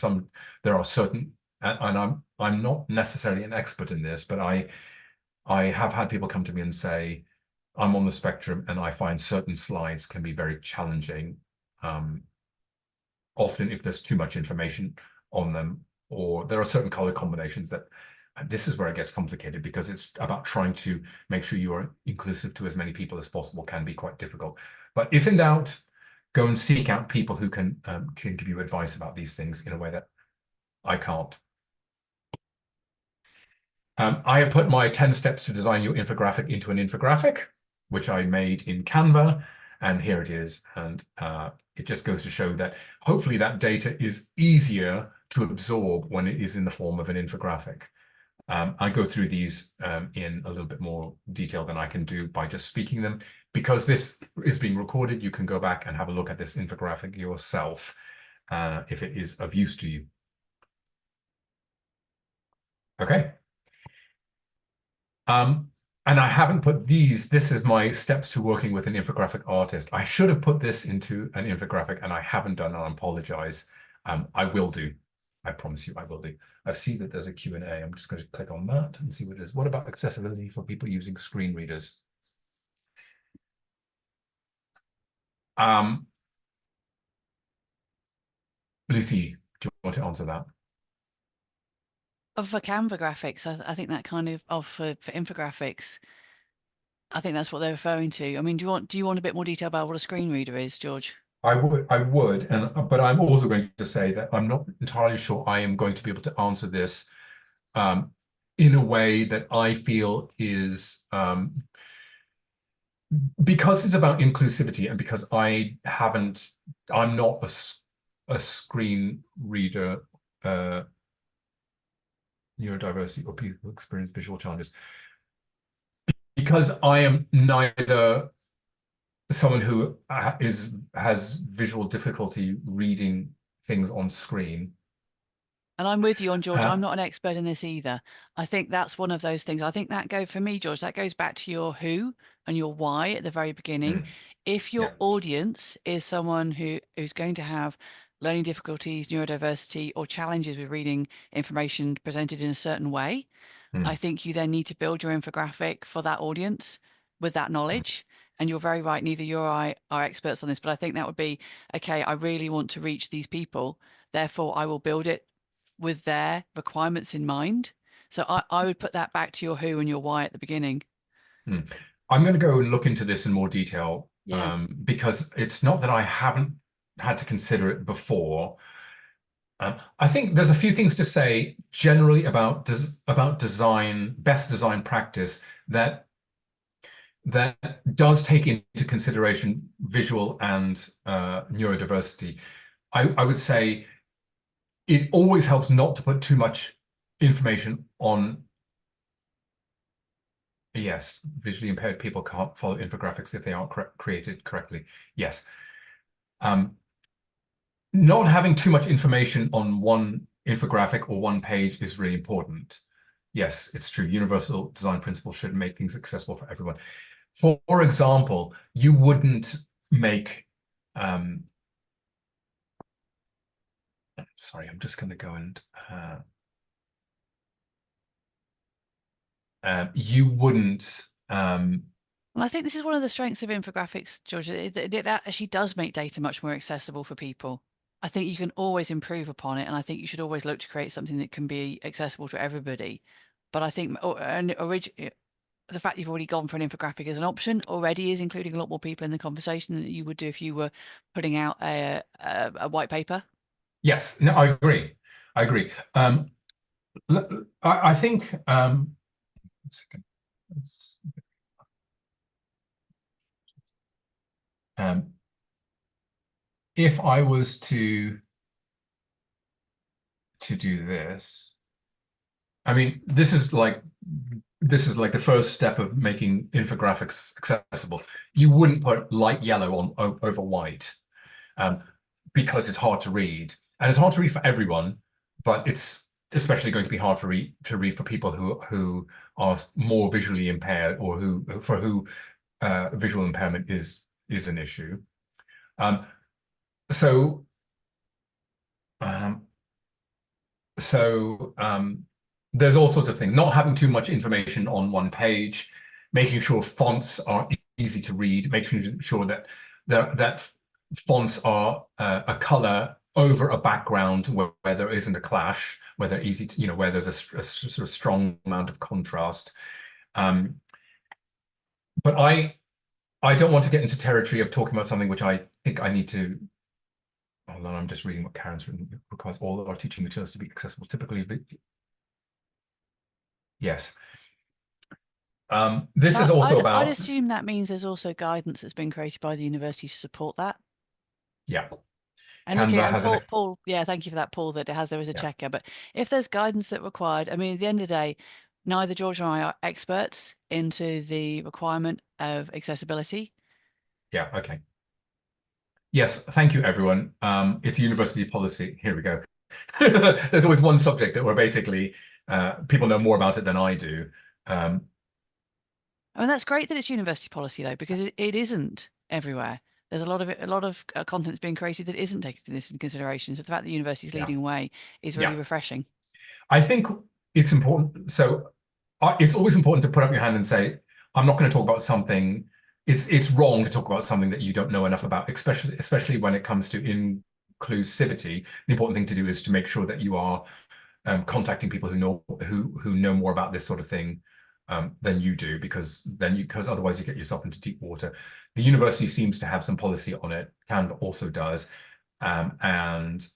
there are certain, and I'm not necessarily an expert in this, but I have had people come to me and say, I'm on the spectrum and I find certain slides can be very challenging. Often if there's too much information on them, or there are certain color combinations that this is where it gets complicated, because it's about trying to make sure you are inclusive to as many people as possible can be quite difficult. But if in doubt, go and seek out people who can give you advice about these things in a way that I can't. I have put my 10 steps to design your infographic into an infographic, which I made in Canva, and here it is. And it just goes to show that hopefully that data is easier to absorb when it is in the form of an infographic. I go through these in a little bit more detail than I can do by just speaking them. Because this is being recorded, you can go back and have a look at this infographic yourself if it is of use to you. Okay. And I haven't put this is my steps to working with an infographic artist. I should have put this into an infographic, and I haven't done, and I apologize. I will do. I promise you I will do. I've seen that there's a Q&A. I'm just going to click on that and see what it is. What about accessibility for people using screen readers? Lucy, do you want to answer that? For Canva graphics, I think that kind of for infographics, I think that's what they're referring to. I mean, do you want a bit more detail about what a screen reader is, George? I would, but I'm also going to say that I'm not entirely sure I am going to be able to answer this in a way that I feel is because it's about inclusivity, and because I'm not a screen reader, neurodiversity, or people who experience visual challenges. because I am neither someone who has visual difficulty reading things on screen. And I'm with you on George. Uh, I'm not an expert in this either. I think that's one of those things. I think that for me, George, that goes back to your who and your why at the very beginning. mm, If your yeah. audience is someone who's going to have learning difficulties, neurodiversity, or challenges with reading information presented in a certain way, I Mm, think you then need to build your infographic for that audience with that mm, knowledge. And you're very right, neither you or I are experts on this, but I think that would be okay, I really want to reach these people. Therefore, I will build it with their requirements in mind. So I would put that back to your who and your why at the beginning. mm. I'm going to go and look into this in more detail, Yeah. because it's not that I haven't had to consider it before. I think there's a few things to say generally about design, best design practice that does take into consideration visual and neurodiversity. I would say it always helps not to put too much information on. Yes, visually impaired people can't follow infographics if they aren't created correctly. Yes. Um, Not having too much information on one infographic or one page is really important. Yes, it's true. Universal design principles should make things accessible for everyone. For example, you wouldn't make, um, sorry, I'm just going to go and, you wouldn't, Well, I think this is one of the strengths of infographics, George. That actually does make data much more accessible for people. I think you can always improve upon it, and I think you should always look to create something that can be accessible to everybody. But I think the fact you've already gone for an infographic as an option already is including a lot more people in the conversation than you would do if you were putting out a white paper. yes, no, I agree. I agree. I think, one second. Um, if I was to do this, I mean, this is like the first step of making infographics accessible. You wouldn't put light yellow on over white, um, because it's hard to read, and it's hard to read for everyone, but it's especially going to be hard to read for people who are more visually impaired or who visual impairment is an issue. Um, so um, so there's all sorts of things. Not having too much information on one page, making sure fonts are easy to read, making sure that fonts are a color over a background where there isn't a clash, where they're easy to, where there's a sort of strong amount of contrast. Um, but I don't want to get into territory of talking about something which I think I need to. Hold on, I'm just reading what Karen's written. It requires all of our teaching materials to be accessible. Typically, yes. This is also I'd about, assume that means there's also guidance that's been created by the university to support that. yeah, And okay, Canva and has an, Paul, yeah, thank you for that, Paul, that there is a yeah, checker. But if there's guidance that required, I mean, at the end of the day, neither George nor I are experts into the requirement of accessibility. yeah, okay. Yes, thank you, everyone. It's university policy. Here we go. There's always one subject that we're basically, people know more about it than I do. Um, I mean, that's great that it's university policy though, because it isn't everywhere. There's a lot of content that's being created that isn't taking this into consideration. So the fact that the university is yeah, leading the way is really yeah. refreshing. I think it's important. So it's always important to put up your hand and say, I'm not going to talk about something. It's wrong to talk about something that you don't know enough about, especially when it comes to inclusivity. The important thing to do is to make sure that you are contacting people who know more about this sort of thing than you do, because otherwise you get yourself into deep water. The university seems to have some policy on it. Canva also does, and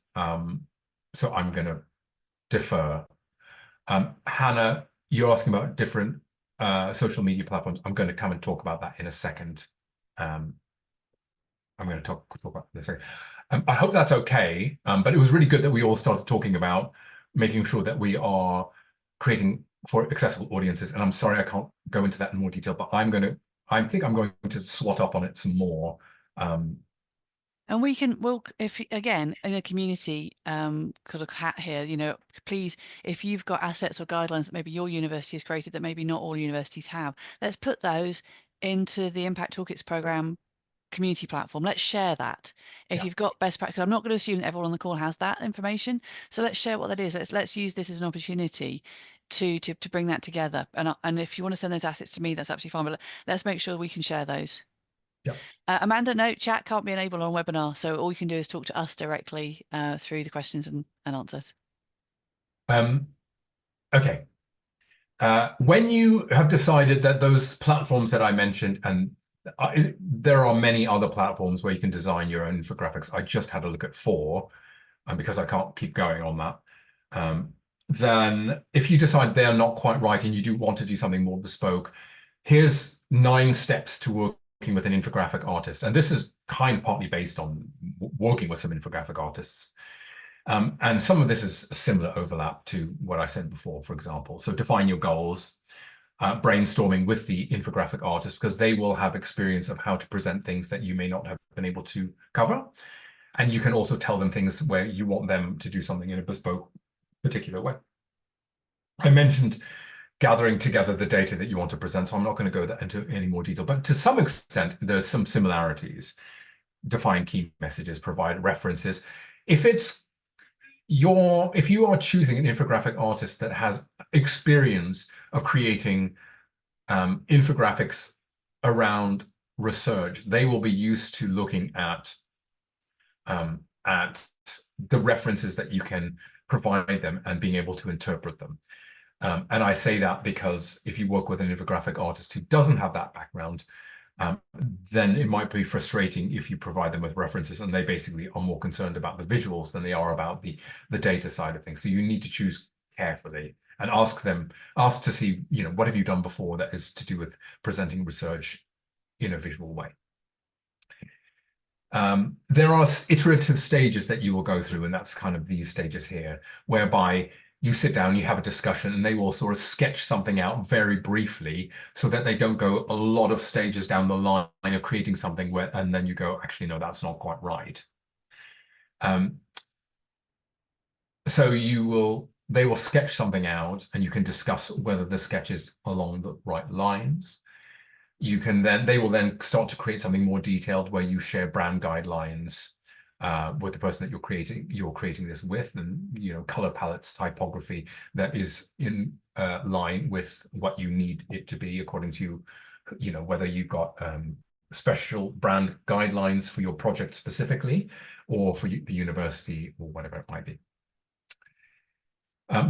so I'm going to defer. Hannah, you're asking about different social media platforms. I'm going to come and talk about that in a second. Um, I'm going to talk about this. I hope that's okay. But it was really good that we all started talking about making sure that we are creating for accessible audiences. And I'm sorry I can't go into that in more detail, but I think I'm going to swat up on it some more. And we'll, if again, in a community kind of hat here, please, if you've got assets or guidelines that maybe your university has created that maybe not all universities have, let's put those into the Impact Toolkits program community platform. Let's share that. If Yeah. you've got best practice, I'm not going to assume that everyone on the call has that information. So let's share what that is. Let's use this as an opportunity to bring that together. And if you want to send those assets to me, that's absolutely fine. But let's make sure we can share those. Yeah. Amanda, no, chat can't be enabled on webinar, so all you can do is talk to us directly through the questions and answers. Okay. When you have decided that those platforms that I mentioned, and there are many other platforms where you can design your own infographics. I just had a look at 4, and because I can't keep going on that, then if you decide they're not quite right and you do want to do something more bespoke, here's 9 steps to working with an infographic artist. And this is kind of partly based on working with some infographic artists. And some of this is a similar overlap to what I said before, for example. So define your goals, brainstorming with the infographic artist, because they will have experience of how to present things that you may not have been able to cover. And you can also tell them things where you want them to do something in a bespoke, particular way. I mentioned gathering together the data that you want to present, so I'm not going to go into any more detail, but to some extent, there's some similarities. Define key messages, provide references. If you are choosing an infographic artist that has experience of creating infographics around research, they will be used to looking at the references that you can provide them and being able to interpret them. And I say that because if you work with an infographic artist who doesn't have that background, then it might be frustrating if you provide them with references and they basically are more concerned about the visuals than they are about the data side of things. So you need to choose carefully and ask to see, what have you done before that is to do with presenting research in a visual way. There are iterative stages that you will go through, and that's kind of these stages here, whereby you sit down, you have a discussion, and they will sort of sketch something out very briefly so that they don't go a lot of stages down the line of creating something and then you go, actually, no, that's not quite right. So they will sketch something out and you can discuss whether the sketch is along the right lines. They will then start to create something more detailed where you share brand guidelines with the person that you're creating this with, and color palettes, typography that is in line with what you need it to be according to whether you've got special brand guidelines for your project specifically or for the university or whatever it might be.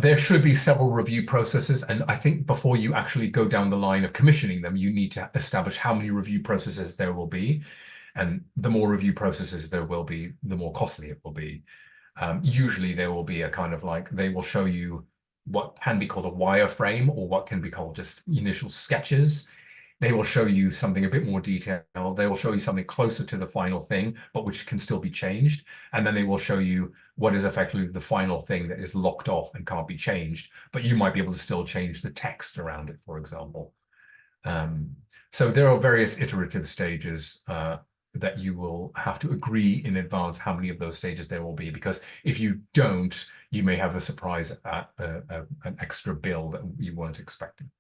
There should be several review processes, and I think before you actually go down the line of commissioning them, you need to establish how many review processes there will be. And the more review processes there will be, the more costly it will be. Usually there will be a kind of they will show you what can be called a wireframe or what can be called just initial sketches. They will show you something a bit more detailed. They will show you something closer to the final thing, but which can still be changed. And then they will show you what is effectively the final thing that is locked off and can't be changed, but you might be able to still change the text around it, for example. So there are various iterative stages that you will have to agree in advance how many of those stages there will be, because if you don't, you may have a surprise at an extra bill that you weren't expecting.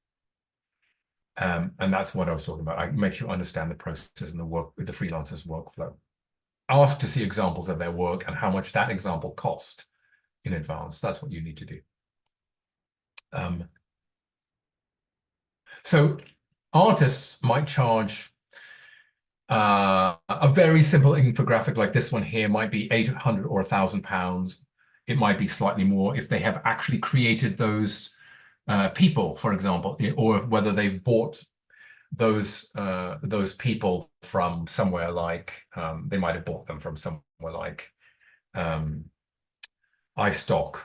And that's what I was talking about. I make sure you understand the process and the freelancer's workflow. Ask to see examples of their work and how much that example cost in advance. That's what you need to do. So artists might charge a very simple infographic like this one here might be 800 or £1,000. It might be slightly more if they have actually created those people, for example, or whether they've bought those people from somewhere like they might have bought them from somewhere like iStock,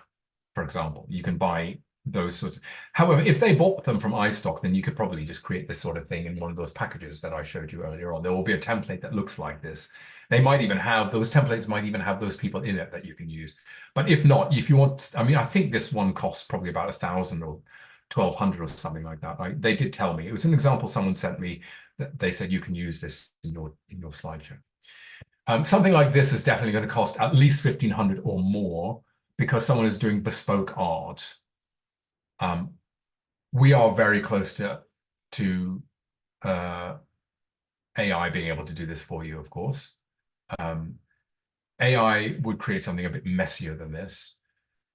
for example. You can buy those sorts. However, if they bought them from iStock, then you could probably just create this sort of thing in one of those packages that I showed you earlier on. There will be a template that looks like this. They might even have those templates might even have those people in it that you can use. But if not, if you want, I mean, I think this one costs probably about 1,000 or 1200 or something like that. They did tell me. It was an example someone sent me that they said you can use this in your slideshow. Something like this is definitely going to cost at least 1500 or more because someone is doing bespoke art. We are very close to AI being able to do this for you, of course. AI would create something a bit messier than this,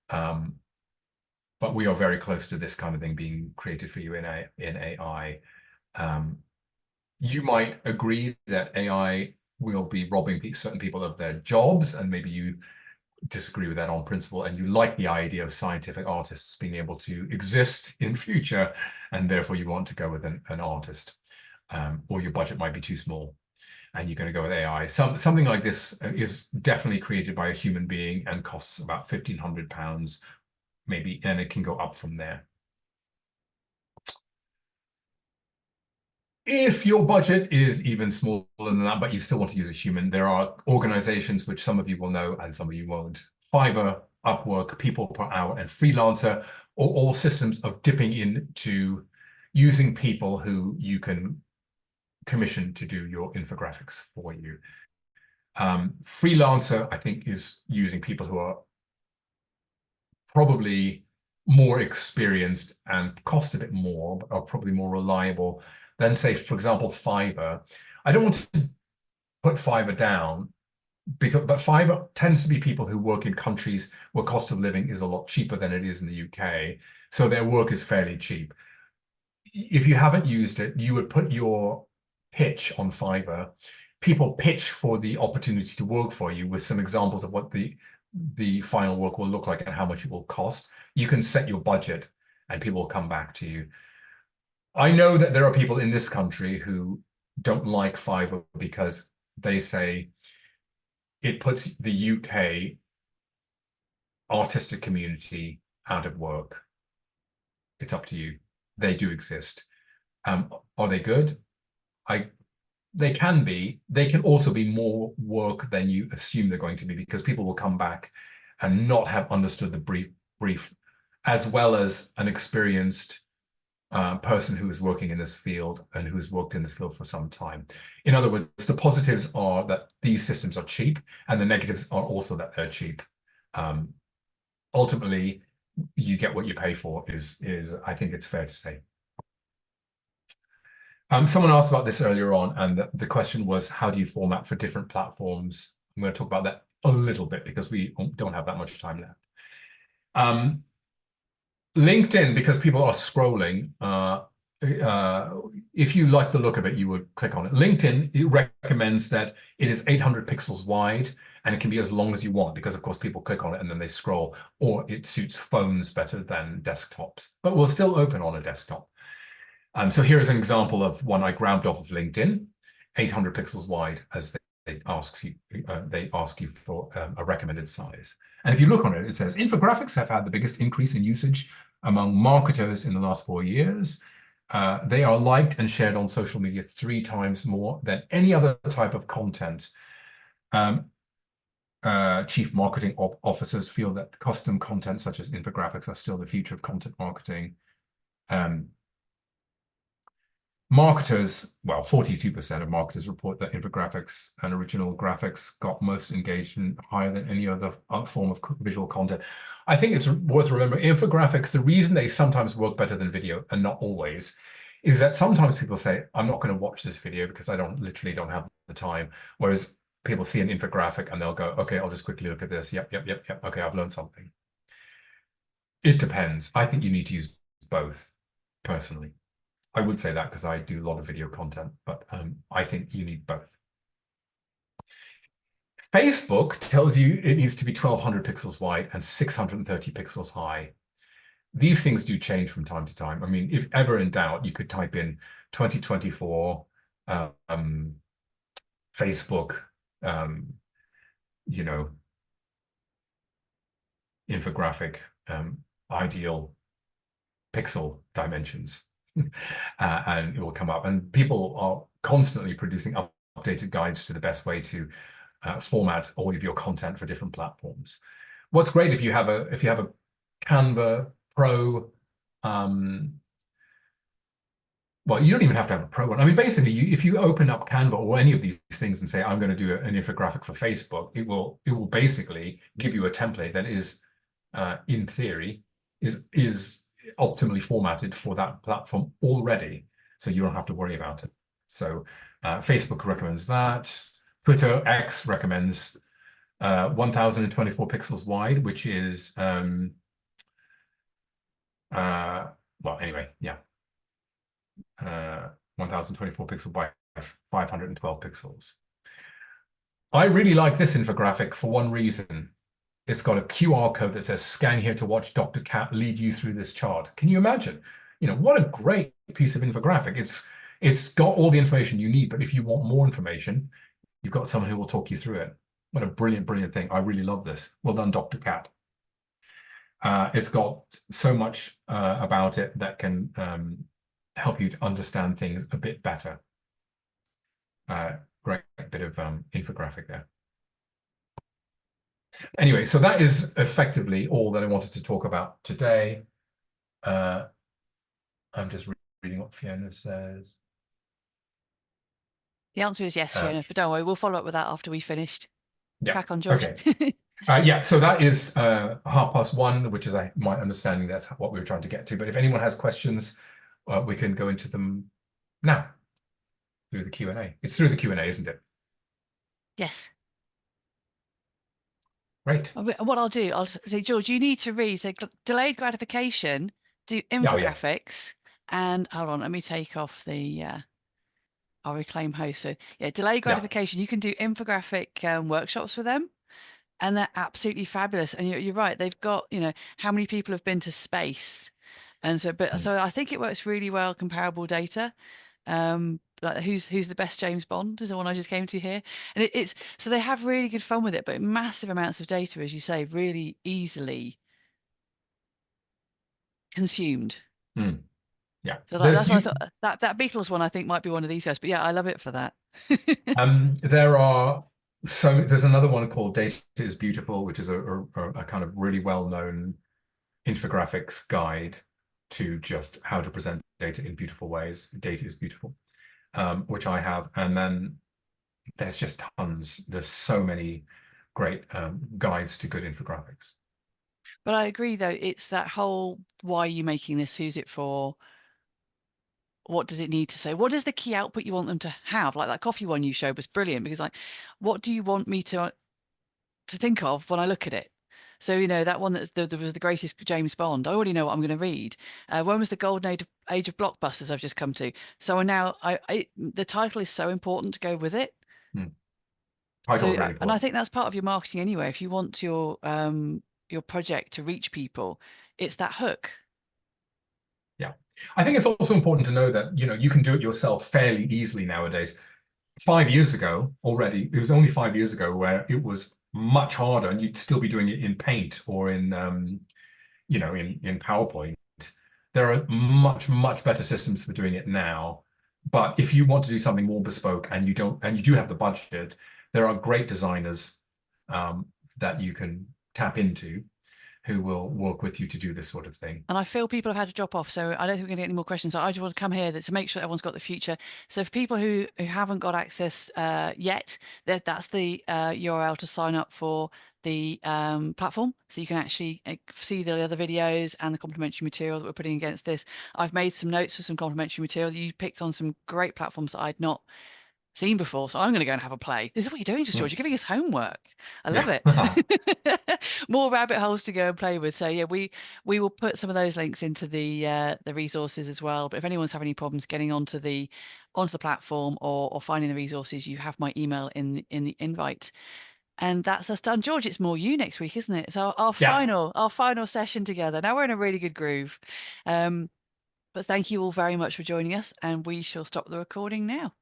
but we are very close to this kind of thing being created for you in AI. You might agree that AI will be robbing certain people of their jobs, and maybe you disagree with that on principle, and you like the idea of scientific artists being able to exist in future, and therefore you want to go with an artist, or your budget might be too small, and you're going to go with AI. Something like this is definitely created by a human being and costs about £1,500, maybe, and it can go up from there. If your budget is even smaller than that, but you still want to use a human, there are organizations which some of you will know and some of you won't. Fiverr, Upwork, People Per Hour, and Freelancer are all systems of dipping into using people who you can commission to do your infographics for you. Freelancer, I think, is using people who are probably more experienced and cost a bit more, but are probably more reliable than, say, for example, Fiverr. I don't want to put Fiverr down, but Fiverr tends to be people who work in countries where cost of living is a lot cheaper than it is in the UK. So their work is fairly cheap. If you haven't used it, you would put your pitch on Fiverr. People pitch for the opportunity to work for you with some examples of what the final work will look like and how much it will cost. You can set your budget and people will come back to you. I know that there are people in this country who don't like Fiverr because they say it puts the UK artistic community out of work. It's up to you. They do exist. Are they good? They can be. They can also be more work than you assume they're going to be, because people will come back and not have understood the brief, as well as an experienced person who is working in this field and who has worked in this field for some time. In other words, the positives are that these systems are cheap, and the negatives are also that they're cheap. Ultimately, you get what you pay for, is I think it's fair to say. Someone asked about this earlier on, and the question was, how do you format for different platforms? I'm going to talk about that a little bit because we don't have that much time left. LinkedIn, because people are scrolling, if you like the look of it, you would click on it. LinkedIn, it recommends that it is 800 pixels wide, and it can be as long as you want, because of course people click on it and then they scroll, or it suits phones better than desktops, but will still open on a desktop. So here is an example of one I grabbed off of LinkedIn, 800 pixels wide, as they ask you for a recommended size. And if you look on it, it says infographics have had the biggest increase in usage among marketers in the last 4 years. They are liked and shared on social media 3 times more than any other type of content. Chief marketing officers feel that custom content such as infographics are still the future of content marketing. Marketers, well, 42% of marketers report that infographics and original graphics got most engagement, higher than any other form of visual content. I think it's worth remembering, infographics, the reason they sometimes work better than video, and not always, is that sometimes people say, I'm not going to watch this video because I literally don't have the time. Whereas people see an infographic and they'll go, okay, I'll just quickly look at this. Yep. Okay, I've learned something. It depends. I think you need to use both, personally. I would say that because I do a lot of video content, but I think you need both. Facebook tells you it needs to be 1200 pixels wide and 630 pixels high. These things do change from time to time. I mean, if ever in doubt, you could type in 2024 Facebook, infographic, ideal pixel dimensions. And it will come up. And people are constantly producing updated guides to the best way to format all of your content for different platforms. What's great if you have a Canva Pro well, you don't even have to have a pro one. I mean, basically, if you open up Canva or any of these things and say, I'm going to do an infographic for Facebook, it will basically give you a template that is, in theory, is optimally formatted for that platform already. So you don't have to worry about it. So Facebook recommends that. Twitter X recommends 1024 pixels wide, which is well, anyway, yeah. 1024 pixel by 512 pixels. I really like this infographic for one reason. It's got a QR code that says scan here to watch Dr. Cat lead you through this chart. Can you imagine? What a great piece of infographic. It's got all the information you need, but if you want more information, you've got someone who will talk you through it. What a brilliant, brilliant thing. I really love this. Well done, Dr. Cat. It's got so much about it that can help you to understand things a bit better. Great bit of infographic there. Anyway, so that is effectively all that I wanted to talk about today. I'm just reading what Fiona says. The answer is yes, Fiona, but don't worry, we'll follow up with that after we finished. Yeah. Crack on, George. Okay. Yeah, so that is 1:30, which is my understanding that's what we were trying to get to. But if anyone has questions, we can go into them now through the Q&A. It's through the Q&A, isn't it? Yes. Great. What I'll do, I'll say, George, you need to read, so delayed gratification, do infographics, and hold on, let me take off the, I'll reclaim host. So yeah, delayed gratification, you can do infographic workshops with them. And they're absolutely fabulous. And you're right. They've got, how many people have been to space. And so, so I think it works really well, comparable data. Like who's the best James Bond is the one I just came to here. And it's, so they have really good fun with it, but massive amounts of data, as you say, really easily consumed. Yeah. So that's why I thought that Beatles one, I think, might be one of these guys. But yeah, I love it for that. There's another one called Data is Beautiful, which is a kind of really well-known infographics guide to just how to present data in beautiful ways. Data is Beautiful, which I have. And then there's just tons. There's so many great guides to good infographics. But I agree, though, it's that whole, why are you making this? Who's it for? What does it need to say? What is the key output you want them to have? Like that coffee one you showed was brilliant because, like, what do you want me to think of when I look at it? So, that one that was the greatest James Bond. I already know what I'm going to read. When was the golden age of blockbusters I've just come to? So now the title is so important to go with it. Title really and I important. think that's part of your marketing anyway. If you want your project to reach people, it's that hook. Yeah. I think it's also important to know that, you can do it yourself fairly easily nowadays. 5 years ago already, it was only 5 years ago where it was much harder and you'd still be doing it in Paint or in, in PowerPoint. There are much, much better systems for doing it now. But if you want to do something more bespoke and you do have the budget, there are great designers that you can tap into who will work with you to do this sort of thing. And I feel people have had to drop off, so I don't think we're going to get any more questions. So I just want to come here to make sure everyone's got the future. So for people who haven't got access yet, that's the URL to sign up for the platform. So you can actually see the other videos and the complementary material that we're putting against this. I've made some notes for some complementary material. You picked on some great platforms that I'd not seen before, so I'm going to go and have a play. This is what you're doing, George. You're giving us homework. I love it. More rabbit holes to go and play with. So yeah, we will put some of those links into the resources as well. But if anyone's having any problems getting onto the platform or finding the resources, you have my email in the invite. And that's us done. George, it's more you next week, isn't it? It's our final session together. Now we're in a really good groove. But thank you all very much for joining us, and we shall stop the recording now.